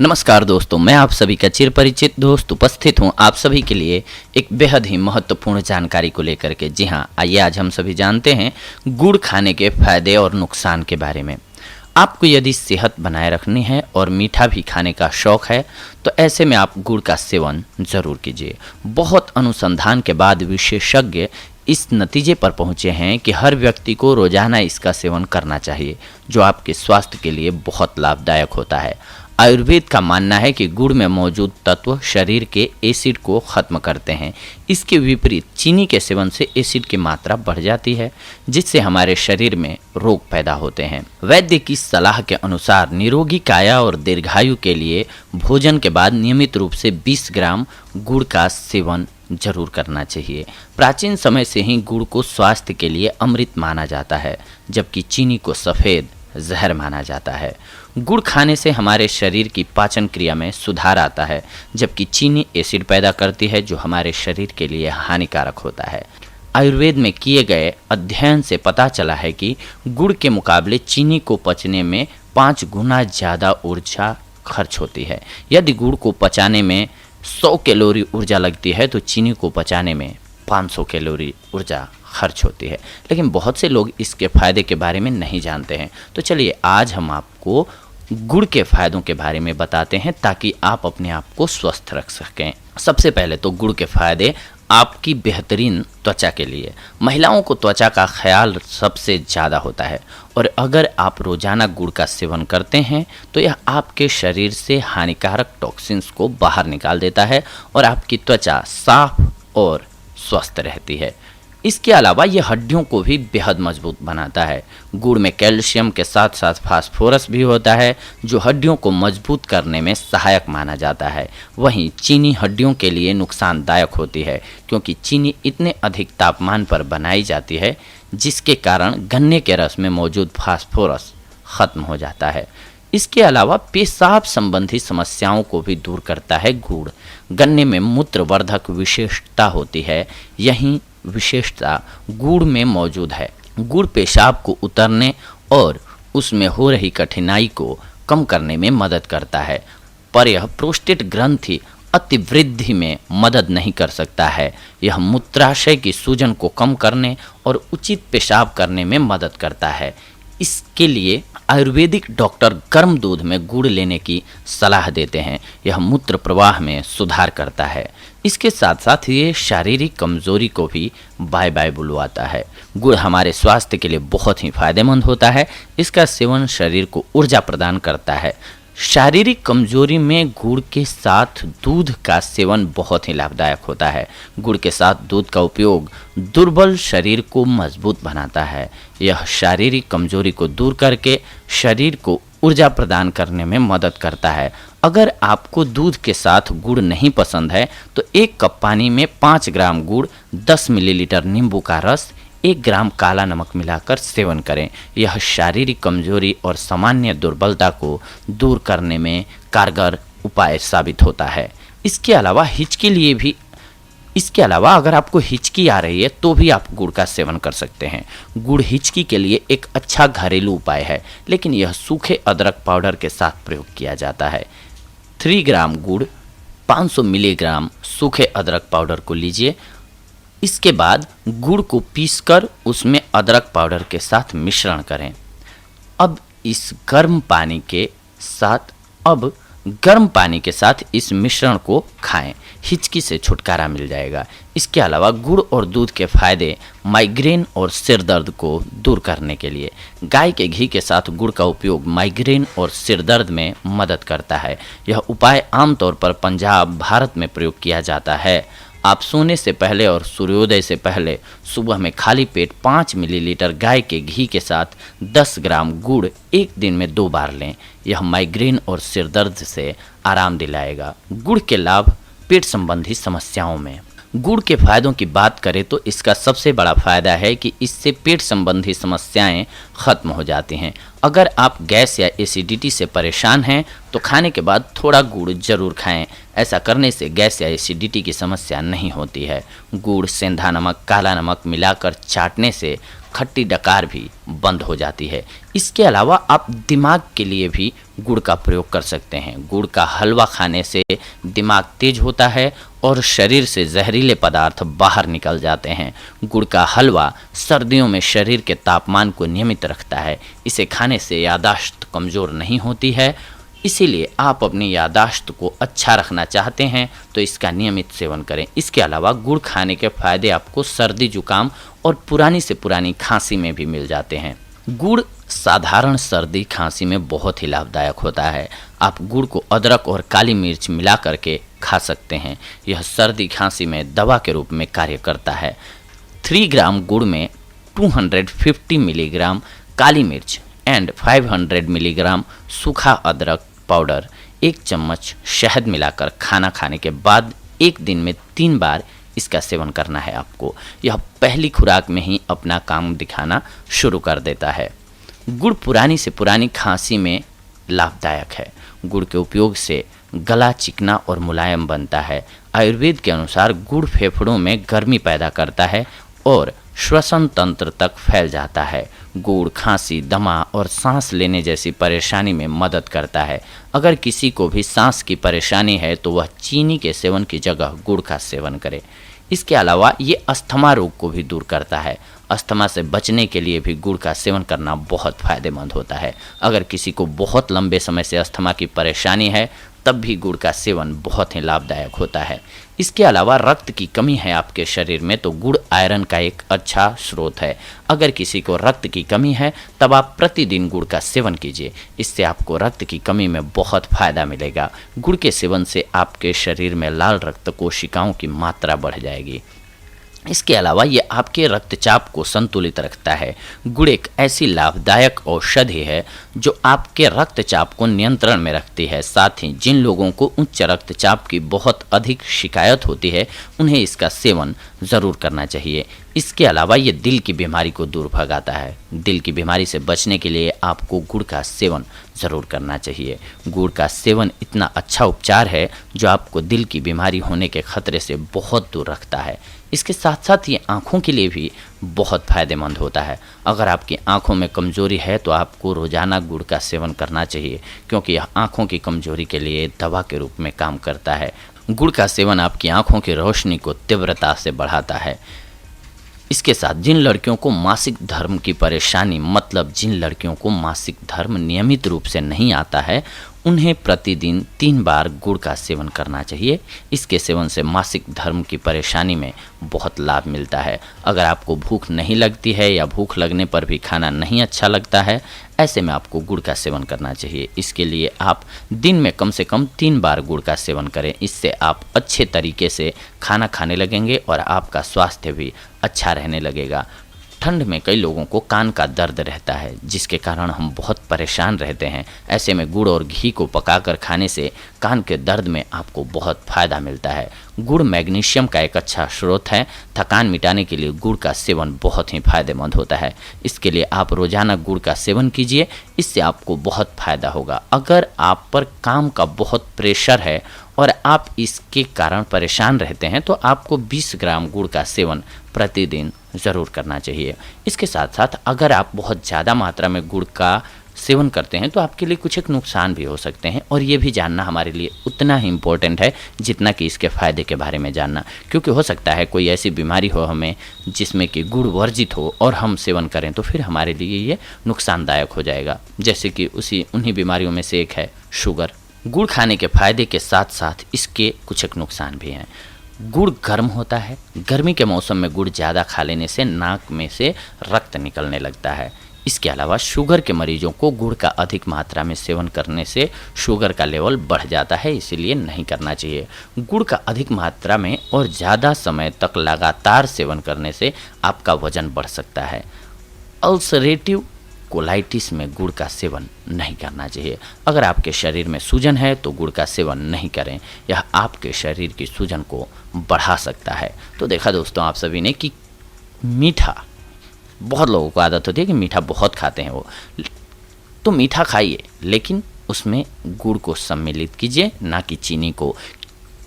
नमस्कार दोस्तों, मैं आप सभी का चिरपरिचित दोस्त उपस्थित हूं आप सभी के लिए एक बेहद ही महत्वपूर्ण जानकारी को लेकर के। जी हां, आइए आज हम सभी जानते हैं गुड़ खाने के फायदे और नुकसान के बारे में। आपको यदि सेहत बनाए रखनी है और मीठा भी खाने का शौक है तो ऐसे में आप गुड़ का सेवन ज़रूर कीजिए। बहुत अनुसंधान के बाद विशेषज्ञ इस नतीजे पर पहुंचे हैं कि हर व्यक्ति को रोजाना इसका सेवन करना चाहिए, जो आपके स्वास्थ्य के लिए बहुत लाभदायक होता है। आयुर्वेद का मानना है कि गुड़ में मौजूद तत्व शरीर के एसिड को खत्म करते हैं। इसके विपरीत चीनी के सेवन से एसिड की मात्रा बढ़ जाती है, जिससे हमारे शरीर में रोग पैदा होते हैं। वैद्य की सलाह के अनुसार निरोगी काया और दीर्घायु के लिए भोजन के बाद नियमित रूप से 20 ग्राम गुड़ का सेवन जरूर करना चाहिए। प्राचीन समय से ही गुड़ को स्वास्थ्य के लिए अमृत माना जाता है, जबकि चीनी को सफ़ेद जहर माना जाता है। गुड़ खाने से हमारे शरीर की पाचन क्रिया में सुधार आता है, जबकि चीनी एसिड पैदा करती है जो हमारे शरीर के लिए हानिकारक होता है। आयुर्वेद में किए गए अध्ययन से पता चला है कि गुड़ के मुकाबले चीनी को पचने में 5 गुना ज़्यादा ऊर्जा खर्च होती है। यदि गुड़ को पचाने में 100 कैलोरी ऊर्जा लगती है तो चीनी को पचाने में 500 कैलोरी ऊर्जा खर्च होती है। लेकिन बहुत से लोग इसके फायदे के बारे में नहीं जानते हैं। तो चलिए आज हम आपको गुड़ के फायदों के बारे में बताते हैं ताकि आप अपने आप को स्वस्थ रख सकें। सबसे पहले तो गुड़ के फायदे आपकी बेहतरीन त्वचा के लिए। महिलाओं को त्वचा का ख्याल सबसे ज़्यादा होता है और अगर आप रोज़ाना गुड़ का सेवन करते हैं तो यह आपके शरीर से हानिकारक टॉक्सिन्स को बाहर निकाल देता है और आपकी त्वचा साफ और स्वस्थ रहती है। इसके अलावा यह हड्डियों को भी बेहद मजबूत बनाता है। गुड़ में कैल्शियम के साथ साथ फास्फोरस भी होता है, जो हड्डियों को मजबूत करने में सहायक माना जाता है। वहीं चीनी हड्डियों के लिए नुकसानदायक होती है, क्योंकि चीनी इतने अधिक तापमान पर बनाई जाती है जिसके कारण गन्ने के रस में मौजूद फास्फोरस खत्म हो जाता है। इसके अलावा पेशाब संबंधी समस्याओं को भी दूर करता है गुड़। गन्ने में मूत्रवर्धक विशेषता होती है, यही विशेषता गुड़ में मौजूद है। गुड़ पेशाब को उतरने और उसमें हो रही कठिनाई को कम करने में मदद करता है, पर यह प्रोस्टेट ग्रंथि अतिवृद्धि में मदद नहीं कर सकता है। यह मूत्राशय की सूजन को कम करने और उचित पेशाब करने में मदद करता है। इसके लिए आयुर्वेदिक डॉक्टर गर्म दूध में गुड़ लेने की सलाह देते हैं। यह मूत्र प्रवाह में सुधार करता है। इसके साथ साथ ये शारीरिक कमजोरी को भी बाय बाय बुलवाता है। गुड़ हमारे स्वास्थ्य के लिए बहुत ही फायदेमंद होता है। इसका सेवन शरीर को ऊर्जा प्रदान करता है। शारीरिक कमजोरी में गुड़ के साथ दूध का सेवन बहुत ही लाभदायक होता है। गुड़ के साथ दूध का उपयोग दुर्बल शरीर को मजबूत बनाता है। यह शारीरिक कमजोरी को दूर करके शरीर को ऊर्जा प्रदान करने में मदद करता है। अगर आपको दूध के साथ गुड़ नहीं पसंद है तो 1 कप पानी में 5 ग्राम गुड़, 10 मिलीलीटर नींबू का रस, 1 ग्राम काला नमक मिलाकर सेवन करें। यह शारीरिक कमजोरी और सामान्य दुर्बलता को दूर करने में कारगर उपाय साबित होता है। इसके अलावा अगर आपको हिचकी आ रही है तो भी आप गुड़ का सेवन कर सकते हैं। गुड़ हिचकी के लिए एक अच्छा घरेलू उपाय है, लेकिन यह सूखे अदरक पाउडर के साथ प्रयोग किया जाता है। 3 ग्राम गुड़, 500 मिलीग्राम सूखे अदरक पाउडर को लीजिए। इसके बाद गुड़ को पीसकर उसमें अदरक पाउडर के साथ मिश्रण करें। अब गर्म पानी के साथ इस मिश्रण को खाएं। हिचकी से छुटकारा मिल जाएगा। इसके अलावा गुड़ और दूध के फायदे माइग्रेन और सिर दर्द को दूर करने के लिए। गाय के घी के साथ गुड़ का उपयोग माइग्रेन और सिर दर्द में मदद करता है। यह उपाय आमतौर पर पंजाब, भारत में प्रयोग किया जाता है। आप सोने से पहले और सूर्योदय से पहले सुबह में खाली पेट 5 मिलीलीटर गाय के घी के साथ 10 ग्राम गुड़ 1 दिन में 2 बार लें। यह माइग्रेन और सिर दर्द से आराम दिलाएगा। गुड़ के लाभ पेट संबंधी समस्याओं में। गुड़ के फायदों की बात करें तो इसका सबसे बड़ा फायदा है कि इससे पेट संबंधी समस्याएं खत्म हो जाती हैं। अगर आप गैस या एसिडिटी से परेशान हैं तो खाने के बाद थोड़ा गुड़ जरूर खाएं। ऐसा करने से गैस या एसिडिटी की समस्या नहीं होती है। गुड़, सेंधा नमक, काला नमक मिलाकर चाटने से खट्टी डकार भी बंद हो जाती है। इसके अलावा आप दिमाग के लिए भी गुड़ का प्रयोग कर सकते हैं। गुड़ का हलवा खाने से दिमाग तेज होता है और शरीर से जहरीले पदार्थ बाहर निकल जाते हैं। गुड़ का हलवा सर्दियों में शरीर के तापमान को नियमित रखता है। इसे खाने से याददाश्त कमज़ोर नहीं होती है। इसीलिए आप अपनी याददाश्त को अच्छा रखना चाहते हैं तो इसका नियमित सेवन करें। इसके अलावा गुड़ खाने के फायदे आपको सर्दी जुकाम और पुरानी से पुरानी खांसी में भी मिल जाते हैं। गुड़ साधारण सर्दी खांसी में बहुत ही लाभदायक होता है। आप गुड़ को अदरक और काली मिर्च मिला करके खा सकते हैं। यह सर्दी खांसी में दवा के रूप में कार्य करता है। 3 ग्राम गुड़ में 250 मिलीग्राम काली मिर्च एंड 500 मिलीग्राम सूखा अदरक पाउडर, 1 चम्मच शहद मिलाकर खाना खाने के बाद 1 दिन में 3 बार इसका सेवन करना है आपको। यह पहली खुराक में ही अपना काम दिखाना शुरू कर देता है। गुड़ पुरानी से पुरानी खांसी में लाभदायक है। गुड़ के उपयोग से गला चिकना और मुलायम बनता है। आयुर्वेद के अनुसार गुड़ फेफड़ों में गर्मी पैदा करता है और श्वसन तंत्र तक फैल जाता है। गुड़ खांसी, दमा और सांस लेने जैसी परेशानी में मदद करता है। अगर किसी को भी सांस की परेशानी है तो वह चीनी के सेवन की जगह गुड़ का सेवन करे। इसके अलावा ये अस्थमा रोग को भी दूर करता है। अस्थमा से बचने के लिए भी गुड़ का सेवन करना बहुत फायदेमंद होता है। अगर किसी को बहुत लंबे समय से अस्थमा की परेशानी है तब भी गुड़ का सेवन बहुत ही लाभदायक होता है। इसके अलावा रक्त की कमी है आपके शरीर में तो गुड़ आयरन का एक अच्छा स्रोत है। अगर किसी को रक्त की कमी है तब आप प्रतिदिन गुड़ का सेवन कीजिए। इससे आपको रक्त की कमी में बहुत फायदा मिलेगा। गुड़ के सेवन से आपके शरीर में लाल रक्त कोशिकाओं की मात्रा बढ़ जाएगी। इसके अलावा ये आपके रक्तचाप को संतुलित रखता है। गुड़ एक ऐसी लाभदायक औषधि है जो आपके रक्तचाप को नियंत्रण में रखती है। साथ ही जिन लोगों को उच्च रक्तचाप की बहुत अधिक शिकायत होती है उन्हें इसका सेवन ज़रूर करना चाहिए। इसके अलावा ये दिल की बीमारी को दूर भगाता है। दिल की बीमारी से बचने के लिए आपको गुड़ का सेवन ज़रूर करना चाहिए। गुड़ का सेवन इतना अच्छा उपचार है जो आपको दिल की बीमारी होने के खतरे से बहुत दूर रखता है। इसके साथ साथ ये आँखों के लिए भी बहुत फ़ायदेमंद होता है। अगर आपकी आँखों में कमज़ोरी है तो आपको रोज़ाना गुड़ का सेवन करना चाहिए क्योंकि यह आँखों की कमज़ोरी के लिए दवा के रूप में काम करता है। गुड़ का सेवन आपकी आँखों की रोशनी को तीव्रता से बढ़ाता है। इसके साथ जिन लड़कियों को मासिक धर्म की परेशानी मतलब जिन लड़कियों को मासिक धर्म नियमित रूप से नहीं आता है उन्हें प्रतिदिन 3 बार गुड़ का सेवन करना चाहिए। इसके सेवन से मासिक धर्म की परेशानी में बहुत लाभ मिलता है। अगर आपको भूख नहीं लगती है या भूख लगने पर भी खाना नहीं अच्छा लगता है ऐसे में आपको गुड़ का सेवन करना चाहिए। इसके लिए आप दिन में कम से कम 3 बार गुड़ का सेवन करें। इससे आप अच्छे तरीके से खाना खाने लगेंगे और आपका स्वास्थ्य भी अच्छा रहने लगेगा। ठंड में कई लोगों को कान का दर्द रहता है जिसके कारण हम बहुत परेशान रहते हैं। ऐसे में गुड़ और घी को पकाकर खाने से कान के दर्द में आपको बहुत फ़ायदा मिलता है। गुड़ मैग्नीशियम का एक अच्छा स्रोत है। थकान मिटाने के लिए गुड़ का सेवन बहुत ही फायदेमंद होता है। इसके लिए आप रोज़ाना गुड़ का सेवन कीजिए। इससे आपको बहुत फ़ायदा होगा। अगर आप पर काम का बहुत प्रेशर है और आप इसके कारण परेशान रहते हैं तो आपको 20 ग्राम गुड़ का सेवन प्रतिदिन ज़रूर करना चाहिए। इसके साथ साथ अगर आप बहुत ज़्यादा मात्रा में गुड़ का सेवन करते हैं तो आपके लिए कुछ एक नुकसान भी हो सकते हैं और ये भी जानना हमारे लिए उतना ही इम्पोर्टेंट है जितना कि इसके फ़ायदे के बारे में जानना। क्योंकि हो सकता है कोई ऐसी बीमारी हो हमें जिसमें कि गुड़ वर्जित हो और हम सेवन करें तो फिर हमारे लिए ये नुकसानदायक हो जाएगा। जैसे कि उन्हीं बीमारियों में से एक है शुगर। गुड़ खाने के फायदे के साथ साथ इसके कुछ एक नुकसान भी हैं। गुड़ गर्म होता है। गर्मी के मौसम में गुड़ ज़्यादा खा लेने से नाक में से रक्त निकलने लगता है। इसके अलावा शुगर के मरीजों को गुड़ का अधिक मात्रा में सेवन करने से शुगर का लेवल बढ़ जाता है, इसीलिए नहीं करना चाहिए। गुड़ का अधिक मात्रा में और ज़्यादा समय तक लगातार सेवन करने से आपका वजन बढ़ सकता है। अल्सरेटिव कोलाइटिस में गुड़ का सेवन नहीं करना चाहिए। अगर आपके शरीर में सूजन है तो गुड़ का सेवन नहीं करें, यह आपके शरीर की सूजन को बढ़ा सकता है। तो देखा दोस्तों आप सभी ने कि मीठा, बहुत लोगों को आदत होती है कि मीठा बहुत खाते हैं वो, तो मीठा खाइए लेकिन उसमें गुड़ को सम्मिलित कीजिए, ना कि चीनी को,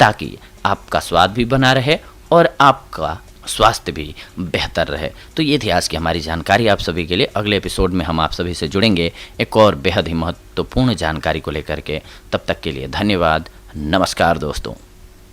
ताकि आपका स्वाद भी बना रहे और आपका स्वास्थ्य भी बेहतर रहे। तो ये थी आज की हमारी जानकारी आप सभी के लिए। अगले एपिसोड में हम आप सभी से जुड़ेंगे एक और बेहद ही महत्वपूर्ण जानकारी को लेकर के। तब तक के लिए धन्यवाद। नमस्कार दोस्तों।